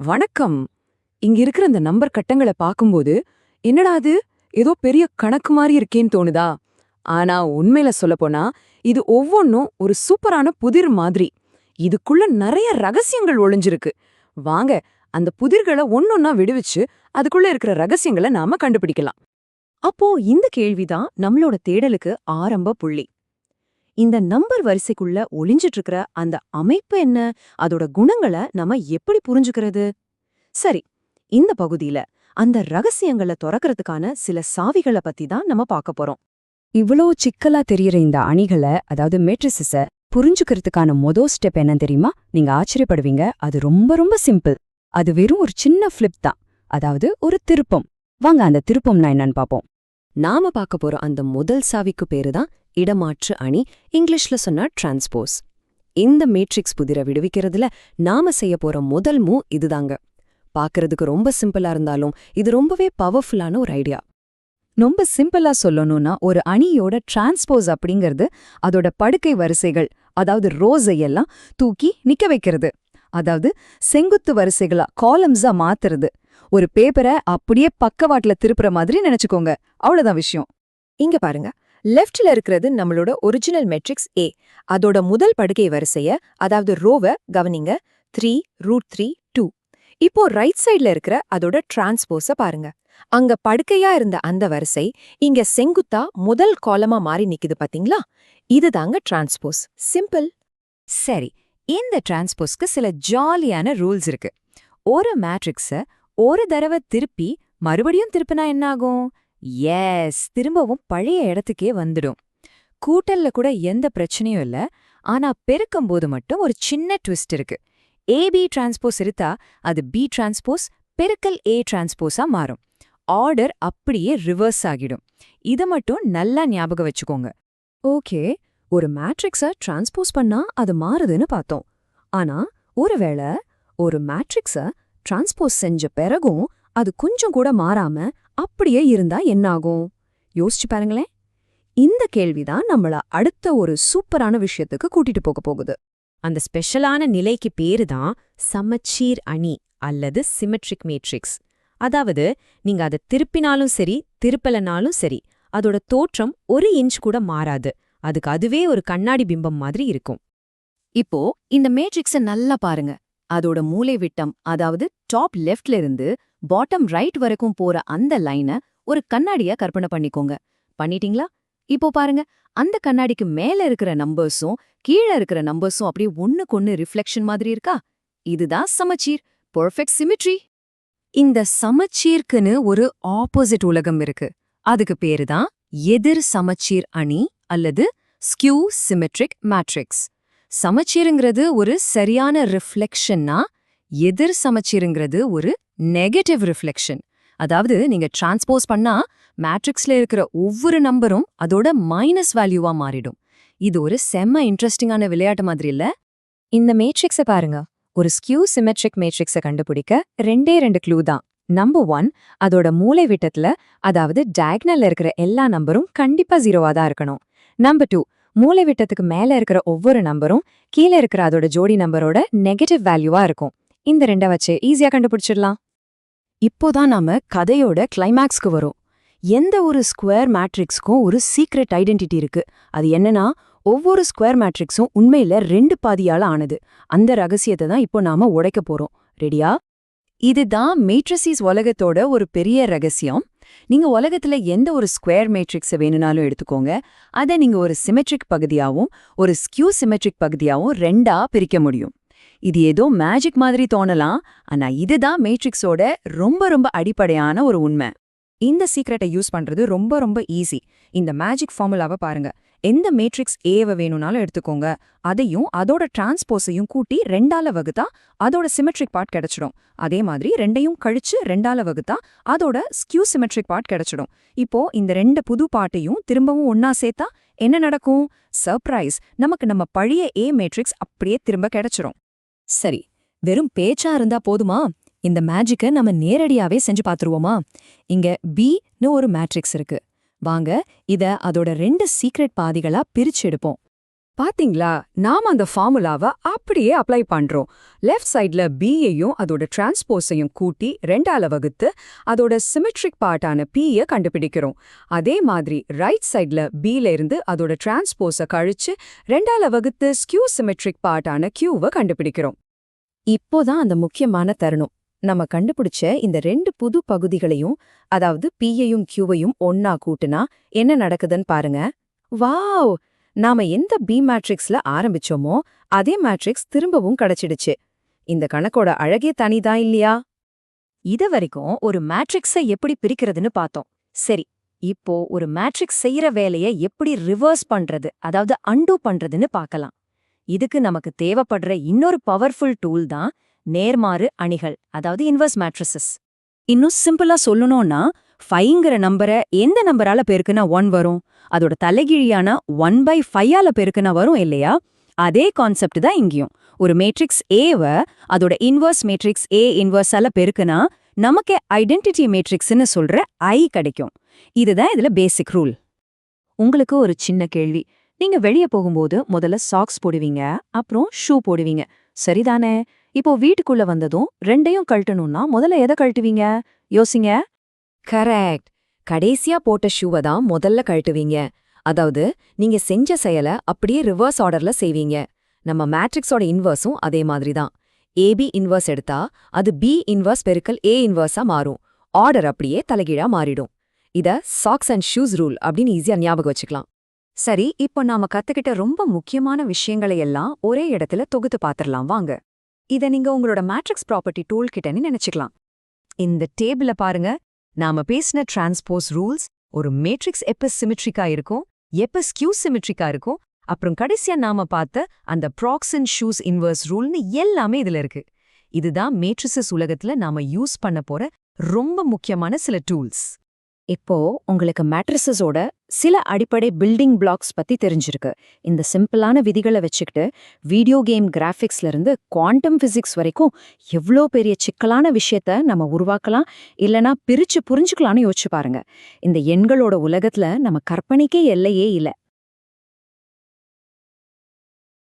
வணக்கம். இங்க இருக்கிற இந்த நம்பர் கட்டங்களை பார்க்கும்போது என்னடா அது ஏதோ பெரிய கணக்கு மாதிரி இருக்கேன்னு தோணுதா? ஆனா உண்மையில சொல்லப்போனா இது ஒவ்வொன்னும் ஒரு சூப்பரான புதிர் மாதிரி. இதுக்குள்ள நிறைய ரகசியங்கள் ஒளிஞ்சிருக்கு. வாங்க அந்த புதிர்களை ஒன்னொன்னா விடுவிச்சு அதுக்குள்ள இருக்கிற ரகசியங்களை நாம கண்டுபிடிக்கலாம். அப்போ இந்த கேள்விதான் நம்மளோட தேடலுக்கு ஆரம்ப புள்ளி. இந்த நம்பர் வரிசைக்குள்ள ஒளிஞ்சிட்டு இருக்கிற அந்த அமைப்பு என்ன, அதோட குணங்களை நம்ம எப்படி புரிஞ்சுக்கிறது? சரி, இந்த பகுதியில அந்த ரகசியங்களை துறக்கறதுக்கான சில சாவிகளை பத்தி தான் நம்ம பார்க்க போறோம். இவ்வளோ சிக்கலா தெரியற இந்த அணிகளை, அதாவது மேட்ரிசஸ புரிஞ்சுக்கிறதுக்கான ஸ்டெப் என்ன தெரியுமா? நீங்க ஆச்சரியப்படுவீங்க. அது ரொம்ப ரொம்ப சிம்பிள். அது வெறும் ஒரு சின்ன ஃபிளிப் தான், அதாவது ஒரு திருப்பம். வாங்க அந்த திருப்பம்னா என்னன்னு பாப்போம். நாம பார்க்க போற அந்த முதல் சாவிக்கு பேரு தான் இடமாற்று அணி, இங்கிலீஷ்ல சொன்னா டிரான்ஸ்போஸ். இந்த மேட்ரிக்ஸ் புதிரை விடுவிக்கிறதுல நாம செய்ய போற முதல் மூவ் இதுதாங்க. பாக்குறதுக்கு ரொம்ப சிம்பிளா இருந்தாலும் இது ரொம்பவே பவர்ஃபுல்லான ஒரு ஐடியா. ரொம்ப சிம்பிளா சொல்லணும்னா, ஒரு அணியோட டிரான்ஸ்போஸ் அப்படிங்கிறது அதோட படுக்கை வரிசைகள், அதாவது ரோஸை எல்லாம் தூக்கி நிக்க வைக்கிறது. அதாவது செங்குத்து வரிசைகளா, காலம்ஸா மாத்துறது. ஒரு பேப்பரை அப்படியே பக்கவாட்டுல திருப்புற மாதிரி நினைச்சுக்கோங்க. அவ்வளவுதான் விஷயம். இங்க பாருங்க, லெஃப்ட்ல இருக்கிறது நம்மளோட ஒரிஜினல் மெட்ரிக்ஸ் ஏ. அதோட முதல் படுக்கை வரிசைய, அதாவது ரோவை கவனிங்க, 3√3 2. இப்போ ரைட் சைட்ல இருக்கிற அதோட டிரான்ஸ்போஸ பாருங்க. அங்க படுக்கையா இருந்த அந்த வரிசை இங்க செங்குத்தா முதல் காலமா மாறி நிக்குது பாத்தீங்களா? இதுதாங்க டிரான்ஸ்போஸ். சிம்பிள். சரி, இந்த டிரான்ஸ்போஸ்க்கு சில ஜாலியான ரூல்ஸ் இருக்கு. ஒரு மேட்ரிக்ஸ ஒரு தடவை திருப்பி மறுபடியும் திருப்பினா என்னாகும்? எஸ், திரும்பவும் பழைய இடத்துக்கே வந்துடும். கூட்டல்ல கூட எந்த பிரச்சனையும் இல்ல. ஆனா பெருக்கும்போது மட்டும் ஒரு சின்ன ட்விஸ்ட் இருக்கு. ஏபி டிரான்ஸ்போஸ் இருந்தா அது பி டிரான்ஸ்போஸ் பெருக்கல் ஏ டிரான்ஸ்போஸா மாறும். ஆர்டர் அப்படியே ரிவர்ஸ் ஆகிடும். இதை மட்டும் நல்லா ஞாபகம் வச்சுக்கோங்க. ஓகே, ஒரு மேட்ரிக்ஸ டிரான்ஸ்போஸ் பண்ணா அது மாறுதுன்னு பார்த்தோம். ஆனா ஒருவேளை ஒரு மேட்ரிக்ஸ டிரான்ஸ்போஸ் செஞ்ச பிறகும் அது கொஞ்சம் கூட மாறாம அப்படியே இருந்தா என்னாகும்? யோசிச்சு பாருங்களேன். இந்த கேள்விதான் நம்மள அடுத்த ஒரு சூப்பரான விஷயத்துக்கு கூட்டிட்டு போக போகுது. அந்த ஸ்பெஷலான நிலைக்கு பேரு தான் சமச்சீர் அணி அல்லது சிமெட்ரிக் மேட்ரிக்ஸ். அதாவது நீங்க அதை திருப்பினாலும் சரி, திருப்பலனாலும் சரி, அதோட தோற்றம் ஒரு இன்ச் கூட மாறாது. அதுக்கு அதுவே ஒரு கண்ணாடி பிம்பம் மாதிரி இருக்கும். இப்போ இந்த மேட்ரிக்ஸ நல்லா பாருங்க. அதோட மூலை விட்டம், அதாவது டாப் லெஃப்ட்ல இருந்து பாட்டம் ரைட் வரைக்கும் போற அந்த லைன ஒரு கண்ணாடியா கற்பனை பண்ணிக்கோங்க. பண்ணிட்டீங்களா? இப்போ பாருங்க, அந்த கண்ணாடிக்கு மேல இருக்கிற நம்பர்ஸும் கீழே இருக்கிற நம்பர்ஸும் அப்படியே ஒண்ணுக்கொன்னு ரிஃப்ளெக்ஷன் மாதிரி இருக்கா? இதுதான் சமச்சீர், பெர்ஃபெக்ட் சிமெட்ரி. இந்த சமச்சீர்க்குன்னு ஒரு ஆப்போசிட் உலகம் இருக்கு. அதுக்கு பேரு தான் எதிர் சமச்சீர் அணி அல்லது ஸ்கியூ சிமெட்ரிக் மேட்ரிக்ஸ். சமச்சீருங்கிறது ஒரு சரியான ரிஃப்ளெக்ஷன்னா, எதிர் சமச்சீருங்கிறது ஒரு நெகட்டிவ் ரிஃப்ளெக்ஷன். அதாவது நீங்க டிரான்ஸ்போஸ் பண்ணா மேட்ரிக்ஸ்ல இருக்கிற ஒவ்வொரு நம்பரும் அதோட மைனஸ் வேல்யூவா மாறிடும். இது ஒரு செம்ம இன்ட்ரெஸ்டிங்கான விளையாட்டு மாதிரி இல்ல? இந்த மேட்ரிக்ஸை பாருங்க. ஒரு ஸ்கியூ சிமெட்ரிக் மேட்ரிக்ஸை கண்டுபிடிக்க ரெண்டு க்ளூ தான். நம்பர் 1, அதோட மூலை விட்டத்துல, அதாவது டயகனல்ல இருக்கிற எல்லா நம்பரும் கண்டிப்பா 0வா தான் இருக்கணும். நம்பர் 2, மூலை விட்டத்துக்கு மேல இருக்கிற ஒவ்வொரு நம்பரும் கீழே இருக்கிற அதோட ஜோடி நம்பரோட நெகட்டிவ் வேல்யூவா இருக்கும். இந்த ரெண்டை வச்சு ஈஸியா கண்டுபிடிச்சிடலாம். இப்போதான் நாம கதையோட கிளைமேக்ஸ்க்கு வரும். எந்த ஒரு ஸ்கொயர் மேட்ரிக்ஸ்க்கும் ஒரு சீக்ரெட் ஐடென்டிட்டி இருக்கு. அது என்னன்னா, ஒவ்வொரு ஸ்கொயர் மேட்ரிக்ஸும் உண்மையில 2 பாதியால ஆனது. அந்த ரகசியத்தை தான் இப்போ நாம உடைக்க போறோம். ரெடியா? இதுதான் மேட்ரிசஸ் உலகத்தோட ஒரு பெரிய ரகசியம். நீங்க உலகத்துல எந்த ஒரு ஸ்கொயர் மேட்ரிக்ஸை வேணும்னாலும் எடுத்துக்கோங்க. அதை நீங்க ஒரு சிமெட்ரிக் பகுதியாவும் ஒரு ஸ்கியூ சிமெட்ரிக் பகுதியாவும் 2ஆ பிரிக்க முடியும். இது ஏதோ மேஜிக் மாதிரி தோணலாம், ஆனா இதுதான் மேட்ரிக்ஸோட ரொம்ப ரொம்ப அடிப்படையான ஒரு உண்மை. இந்த சீக்ரெட்டை யூஸ் பண்றது ரொம்ப ரொம்ப ஈஸி. இந்த மேஜிக் ஃபார்முலாவை பாருங்க. எந்த மேட்ரிக்ஸ் ஏவை வேணும்னாலும் எடுத்துக்கோங்க. அதையும் அதோட டிரான்ஸ்போஸையும் கூட்டி 2ஆல வகுத்தா அதோட சிமெட்ரிக் பார்ட் கிடைச்சிடும். அதே மாதிரி 2ஐயும் கழிச்சு 2ஆல வகுத்தா அதோட ஸ்கியூ சிமெட்ரிக் பார்ட் கிடைச்சிடும். இப்போ இந்த 2 புது பார்ட்டையும் திரும்பவும் ஒன்னா சேர்த்தா என்ன நடக்கும்? சர்ப்ரைஸ், நமக்கு நம்ம பழைய ஏ மேட்ரிக்ஸ் அப்படியே திரும்ப கிடைச்சிரும். சரி, வெறும் பேச்சா இருந்தா போதுமா? இந்த மேஜிக்கை நம்ம நேரடியாவே செஞ்சு பார்த்துருவோமா? இங்க பின்னு ஒரு மேட்ரிக்ஸ் இருக்கு. வாங்க இத அதோட 2 சீக்ரெட் பாதிகளா பிரிச்சு எடுப்போம். பாத்தீங்களா, நாம அந்த ஃபார்முலாவை அப்படியே அப்ளை பண்றோம். லெஃப்ட் சைட்ல பியையும் அதோட டிரான்ஸ்போஸையும் கூட்டி 2ஆல வகுத்து அதோட சிமெட்ரிக் பார்ட்டான பிய கண்டுபிடிக்கிறோம். அதே மாதிரி ரைட் சைட்ல பில இருந்து அதோட டிரான்ஸ்போஸை கழிச்சு 2ஆல வகுத்து ஸ்கியூ சிமெட்ரிக் பார்ட்டான கியூவை கண்டுபிடிக்கிறோம். இப்போதான் அந்த முக்கியமான தருணம். நம்ம கண்டுபிடிச்ச இந்த 2 புது பகுதிகளையும், அதாவது பியையும் கியூவையும் ஒன்னா கூட்டுனா என்ன நடக்குதுன்னு பாருங்க. வாவ்! நாம எந்த பி மேட்ரிக்ஸ்ல ஆரம்பிச்சோமோ அதே மேட்ரிக்ஸ் திரும்பவும் கிடைச்சிடுச்சு. இந்த கணக்கோட அழகே தனிதான் இல்லையா? இது வரைக்கும் ஒரு மேட்ரிக்ஸை எப்படி பிரிக்கிறதுன்னு பார்த்தோம். சரி, இப்போ ஒரு மேட்ரிக்ஸ் செய்யற வேலையை எப்படி ரிவர்ஸ் பண்றது, அதாவது அன்டூ பண்றதுன்னு பார்க்கலாம். இதுக்கு நமக்கு தேவைப்படுற இன்னொரு பவர்ஃபுல் டூல் தான் நேர்மாறு அணிகள், அதாவது இன்வர்ஸ் மேட்ரிசஸ். இன்னும் சிம்பிளா சொல்லணும்னா 5ங்கிற நம்பரை எந்த நம்பரால பெருக்குனா 1 வரும், அதோட தலைகீழியான 1/5ஆல பெருக்குனா வரும் இல்லையா? அதே கான்செப்ட் தான் இங்கேயும். ஒரு மேட்ரிக்ஸ் ஏவை அதோட இன்வர்ஸ் மேட்ரிக்ஸ் ஏ இன்வர்ஸால பெருக்குனா நமக்கு ஐடென்டிட்டி மேட்ரிக்ஸ்னு சொல்ற ஐ கிடைக்கும். இதுதான் இதுல பேசிக் ரூல். உங்களுக்கு ஒரு சின்ன கேள்வி. நீங்க வெளிய போகும்போது முதல்ல சாக்ஸ் போடுவீங்க, அப்புறம் ஷூ போடுவீங்க, சரிதானே? இப்போ வீட்டுக்குள்ள வந்ததும் 2யும் கழட்டணும்னா முதல்ல எதை கழட்டுவீங்க? யோசிங்க. கரெக்ட். கடைசியா போட்ட ஷூவை தான் முதல்ல கழட்டுவீங்க. அதாவது நீங்க செஞ்ச செயலை அப்படியே ரிவர்ஸ் ஆர்டர்ல செய்வீங்க. நம்ம மேட்ரிக்ஸோட இன்வர்ஸும் அதே மாதிரி தான். ஏபி இன்வர்ஸ் எடுத்தா அது பி இன்வர்ஸ் பெருக்கல் ஏ இன்வர்ஸா மாறும். ஆர்டர் அப்படியே தலைகீழா மாறிடும். இத சாக்ஸ் அண்ட் ஷூஸ் ரூல் அப்படின்னு ஈஸியா ஞாபகம் வச்சுக்கலாம். சரி, இப்போ நாம கத்துக்கிட்ட ரொம்ப முக்கியமான விஷயங்களை எல்லாம் ஒரே இடத்துல தொகுத்து பாத்திரலாம் வாங்க. இத நீங்க உங்களோட மேட்ரிக்ஸ் ப்ராப்பர்ட்டி டூல் கிட்டன்னு நினைச்சுக்கலாம். இந்த டேபிள பாருங்க. நாம பேசின டிரான்ஸ்போஸ் ரூல்ஸ், ஒரு மேட்ரிக்ஸ் எப்ப சிமெட்ரிக்கா இருக்கும், எப்ப ஸ்கியூ சிமெட்ரிக்கா இருக்கும், அப்புறம் கடைசியா நாம பார்த்த அந்த ப்ராக்ஸ் அண்ட் ஷூஸ் இன்வர்ஸ் ரூல்னு எல்லாமே இதுல இருக்கு. இதுதான் மேட்ரிசஸ் உலகத்துல நாம யூஸ் பண்ண போற ரொம்ப முக்கியமான சில டூல்ஸ். இப்போ உங்களுக்கு மேட்ரிசஸோட சில அடிப்படை பில்டிங் பிளாக்ஸ் பத்தி தெரிஞ்சிருக்கு. இந்த சிம்பிளான விதிகளை வச்சுக்கிட்டு வீடியோ கேம் கிராஃபிக்ஸ்ல இருந்து குவாண்டம் பிசிக்ஸ் வரைக்கும் எவ்வளோ பெரிய சிக்கலான விஷயத்த நம்ம உருவாக்கலாம், இல்லனா பிரிச்சு புரிஞ்சுக்கலாம்னு யோசிச்சு பாருங்க. இந்த எண்களோட உலகத்துல நம்ம கற்பனைக்கே எல்லையே இல்லை.